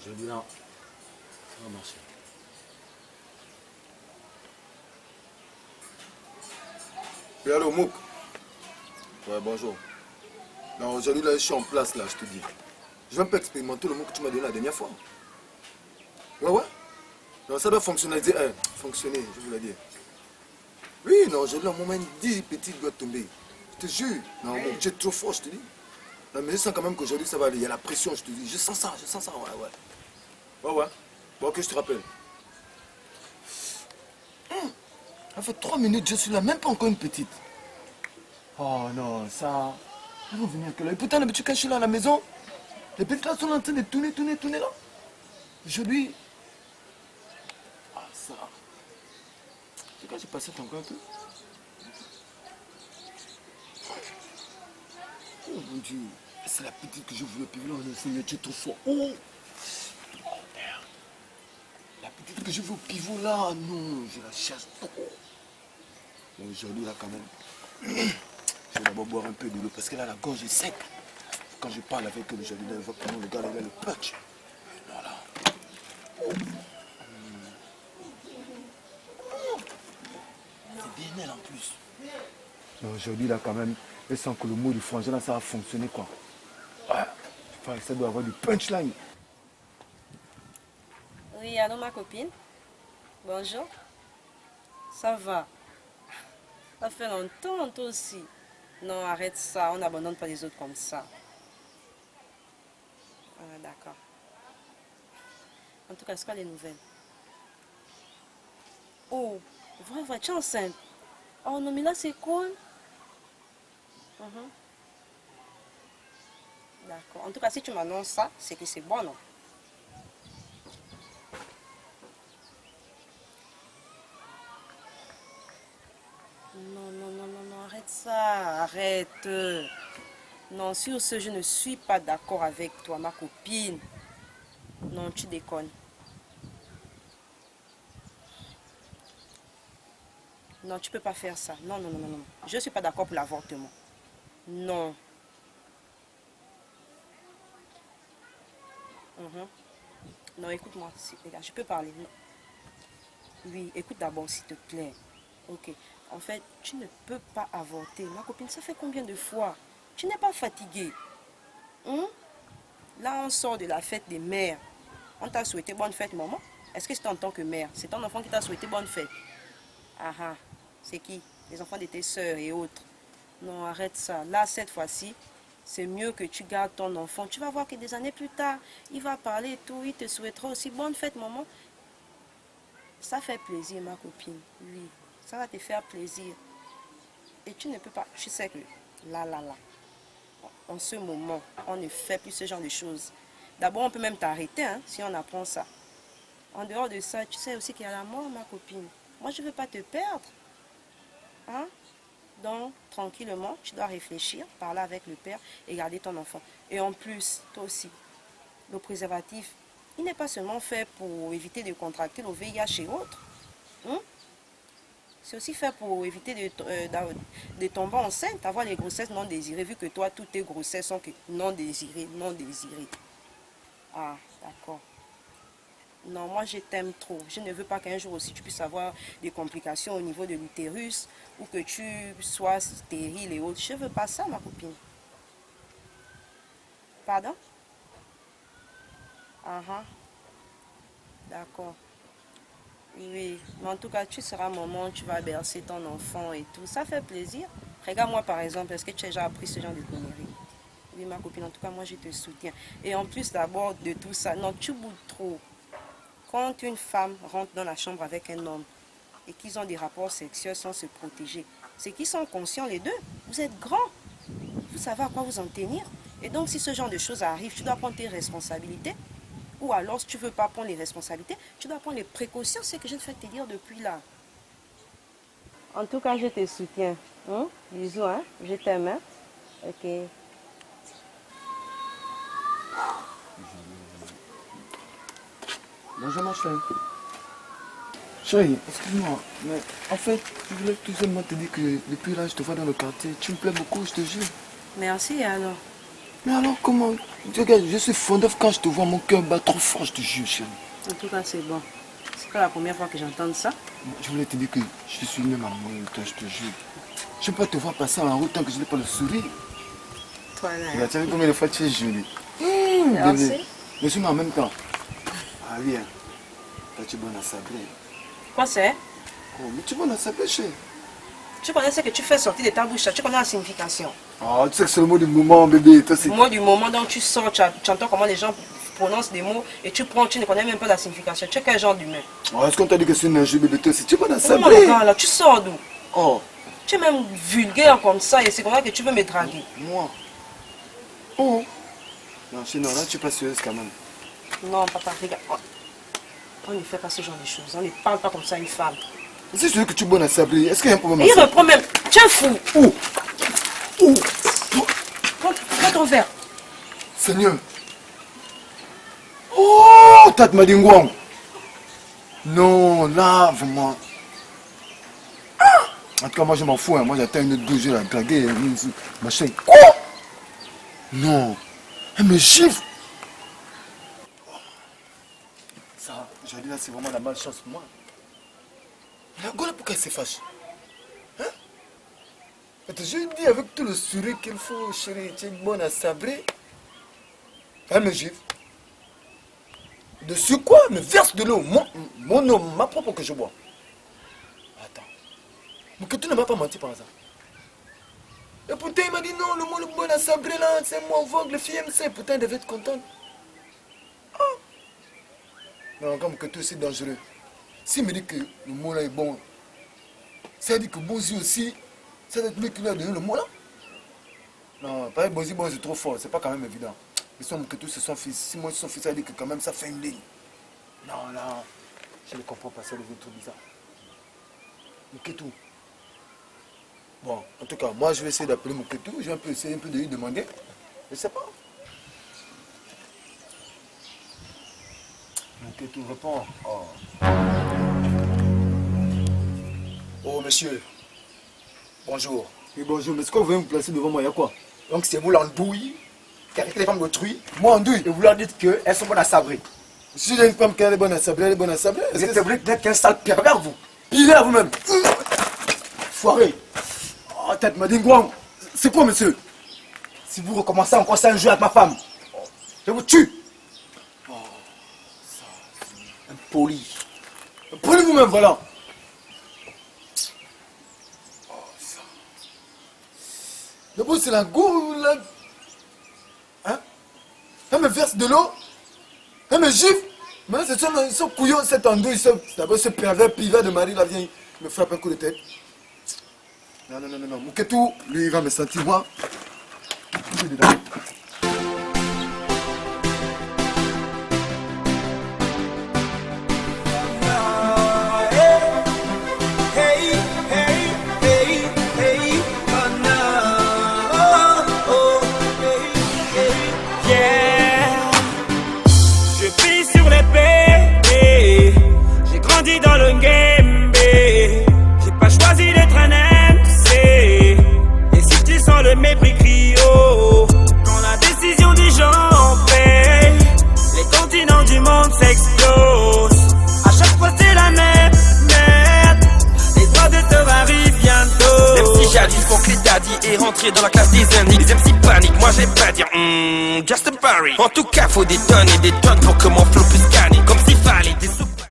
Je dis non, ça va marcher. Oui, allô, Mouk. Ouais, bonjour. Non, aujourd'hui, là, je suis en place, là, je te dis. Je vais un peu expérimenter le mot que tu m'as donné la dernière fois. Ouais, ouais. Non, ça doit fonctionnaliser. Fonctionner, je voulais dire. Oui, non, aujourd'hui, au moment 10 petites doivent tomber. Je te jure. Non, Mouk, tu es trop fort, je te dis. Non, mais je sens quand même qu'aujourd'hui, ça va aller. Il y a la pression, je te dis. Je sens ça, ouais, ouais. Ouais, ouais. Bon, ok, je te rappelle. Ça fait 3 minutes, je suis là, même pas encore une petite. Oh non, ça. Ils vont venir que là. Et pourtant, le petit caché là à la maison, les petites là sont en train de tourner là. Aujourd'hui. Ah, ça. C'est quand j'ai passé encore un peu. Oh mon Dieu. C'est la petite que je voulais plus là, le Seigneur, tu es trop fort. Oh! Oh merde. La petite que je veux au pivot là, non, je la chasse trop. Bon, aujourd'hui là quand même. Je vais d'abord boire un peu de l'eau parce que là la gorge est sec. Quand je parle avec le jardin, je vois comment le gars il a le punch. Voilà. C'est bien elle en plus. Aujourd'hui là quand même, je sens que le mot du frangin là ça va fonctionner quoi. Ouais. Ça doit avoir du punchline. Oui, allô ma copine. Bonjour. Ça va? Ça fait longtemps toi aussi. Non, arrête ça, on n'abandonne pas les autres comme ça. Ah, d'accord. En tout cas, c'est quoi les nouvelles? Oh, vrai, tu es enceinte. Oh non, mais là c'est cool. Mhm. D'accord. En tout cas, si tu m'annonces ça, c'est que c'est bon, non? Non, arrête ça, arrête. Non, sur ce, je ne suis pas d'accord avec toi, ma copine. Non, tu déconnes. Non, tu peux pas faire ça. Non. Je ne suis pas d'accord pour l'avortement. Non. Mhm. Non, écoute-moi, regarde, je peux parler. Non. Oui, écoute d'abord, s'il te plaît. Ok. En fait, tu ne peux pas avorter. Ma copine, ça fait combien de fois? Tu n'es pas fatiguée. Hein? Là, on sort de la fête des mères. On t'a souhaité bonne fête, maman. Est-ce que c'est en tant que mère? C'est ton enfant qui t'a souhaité bonne fête. Ah ah. C'est qui? Les enfants de tes sœurs et autres. Non, arrête ça. Là, cette fois-ci, c'est mieux que tu gardes ton enfant. Tu vas voir que des années plus tard, il va parler et tout. Il te souhaitera aussi bonne fête, maman. Ça fait plaisir, ma copine. Oui, ça va te faire plaisir. Et tu ne peux pas. Je sais que là. En ce moment, on ne fait plus ce genre de choses. D'abord, on peut même t'arrêter hein, si on apprend ça. En dehors de ça, tu sais aussi qu'il y a la mort, ma copine. Moi, je ne veux pas te perdre. Hein? Donc, tranquillement, tu dois réfléchir, parler avec le père et garder ton enfant. Et en plus, toi aussi, le préservatif, il n'est pas seulement fait pour éviter de contracter le VIH et autres. Hein? C'est aussi fait pour éviter de tomber enceinte, avoir les grossesses non désirées, vu que toi, toutes tes grossesses sont non désirées. Ah, d'accord. Non, moi je t'aime trop. Je ne veux pas qu'un jour aussi tu puisses avoir des complications au niveau de l'utérus ou que tu sois stérile et autres. Je ne veux pas ça, ma copine. Pardon? Ah, ah, d'accord. Oui, mais en tout cas, tu seras maman, tu vas bercer ton enfant et tout. Ça fait plaisir. Regarde-moi par exemple, est-ce que tu as déjà appris ce genre de conneries? Oui, ma copine, en tout cas, moi je te soutiens. Et en plus d'abord de tout ça, non, tu boudes trop. Quand une femme rentre dans la chambre avec un homme et qu'ils ont des rapports sexuels sans se protéger, c'est qu'ils sont conscients les deux. Vous êtes grands, vous savez à quoi vous en tenir. Et donc si ce genre de choses arrive, tu dois prendre tes responsabilités. Ou alors si tu ne veux pas prendre les responsabilités, tu dois prendre les précautions. C'est ce que je te fais te dire depuis là. En tout cas, je te soutiens. Hein? Bisous, hein? Je t'aime. Hein? Ok. Bonjour ma chérie. Chérie, excuse-moi, mais en fait, je voulais tout simplement te dire que depuis là, je te vois dans le quartier. Tu me plais beaucoup, je te jure. Merci alors. Mais alors comment? Regarde, je suis fondeur quand je te vois, mon cœur bat trop fort, je te jure, chérie. En tout cas, c'est bon. C'est pas la première fois que j'entends ça. Je voulais te dire que je suis même amoureux de toi, je te jure. Je ne peux pas te voir passer en route tant que je n'ai pas le sourire. Toi, là. Regarde, tu as vu combien de fois tu es jolie. Merci. Bébé. Mais sinon, en même temps. Ah oui, hein. Toi, tu es bonne à sabrer. Quoi c'est? Oh, mais tu es bonne à sabrer, chérie. Tu connais ce que tu fais sortir de ta bouche, tu connais la signification. Oh, tu sais que c'est le mot du moment, bébé. Toi, c'est... Le mot du moment dont tu sors, tu entends comment les gens prononcent des mots et tu prends, tu ne connais même pas la signification. Tu es quel genre d'humain? Oh, est-ce qu'on t'a dit que c'est une injure, bébé? Toi aussi, tu es bonne à Comment sabrer. le gars là, tu sors d'où? Oh, Tu es même vulgaire comme ça et c'est comme ça que tu veux me draguer. moi. Oh. Non, sinon, là, tu es pas sérieuse quand même. Non, papa, regarde. On ne fait pas ce genre de choses. On ne parle pas comme ça à une femme. Si je dis que tu es bonne à sabrer, est-ce qu'il y a un problème Et à il ça? reprend même. Tu es fou. Oh. Oh. Prends ton verre. Seigneur. Oh, Tate Madingwang. Non, là, vraiment. En tout cas, moi, je m'en fous. Hein. Moi, j'attends une autre 2 jours à draguer. Machin. Quoi? Non. Elle me gifle. Ça, aujourd'hui, là, c'est vraiment la malchance pour moi. La gueule, pourquoi elle se fâche? Hein? Je lui dis avec tout le sourire qu'il faut, chérie, tu es bonne à sabrer. Elle me gifle. Dessus quoi? Elle me verse de l'eau. Mon eau, ma propre que je bois. Attends. Mais que tu ne m'as pas menti par hasard. Et pourtant, il m'a dit non, le mot le bon à sabrer là, c'est moi en vogue, le fille MC. Pourtant, elle devait être contente. Ah. Non, comme que tout c'est dangereux. S'il me dit que le mot là est bon, ça veut dire que Bozi aussi, ça doit être lui qui lui a donné le mot là. Non, pas Bozi, bon, c'est trop fort, c'est pas quand même évident. Mais si que tout c'est son fils, si moi c'est son fils, ça veut dire que quand même ça fait une ligne. Non, là, je ne comprends pas, ça devient trop bizarre. Mouketou. Bon, en tout cas, moi je vais essayer d'appeler Mouketou, je vais un peu essayer de lui demander. Je sais pas. Mouketou répond. Oh monsieur, bonjour. Oui, bonjour, mais est-ce que vous voulez me placer devant moi, il y a quoi? Donc c'est vous l'andouille qui arrête les femmes d'autrui Moi, Andouille. et vous leur dites qu'elles sont bonnes à sabrer. Si j'ai une femme qui est bonne à sabrer, elle est bonne à sabrer. Vous êtes vrai d'être qu'un sale pervers vous. Pire vous-même. Foiré. Oh, Tate Madingwang. C'est quoi, monsieur? Si vous recommencez encore ça un jeu avec ma femme, je vous tue. Impoli. Prenez vous-même, voilà. D'abord, c'est la goule, là. Hein? Elle me verse de l'eau. Elle me gifle. Maintenant, c'est son couillon, cet andouille, d'abord, ce pervers pivert de Marie, là, vient, il me frappe un coup de tête. Non, non, non, non, non. Mouketou, lui, il va me sentir, moi. Je suis dedans. Dans le game, j'ai pas choisi d'être un MC. Et si tu sens le mépris cryo, quand la décision des gens paye, les continents du monde s'explosent. À chaque fois c'est la même merde. Les droits de te varient bientôt. Même si jadis faut que les daddies est rentré dans la classe des indies. Les MC paniquent, moi j'ai pas dire just a Barry. En tout cas faut des tonnes et des tonnes pour que mon flow puisse gagner.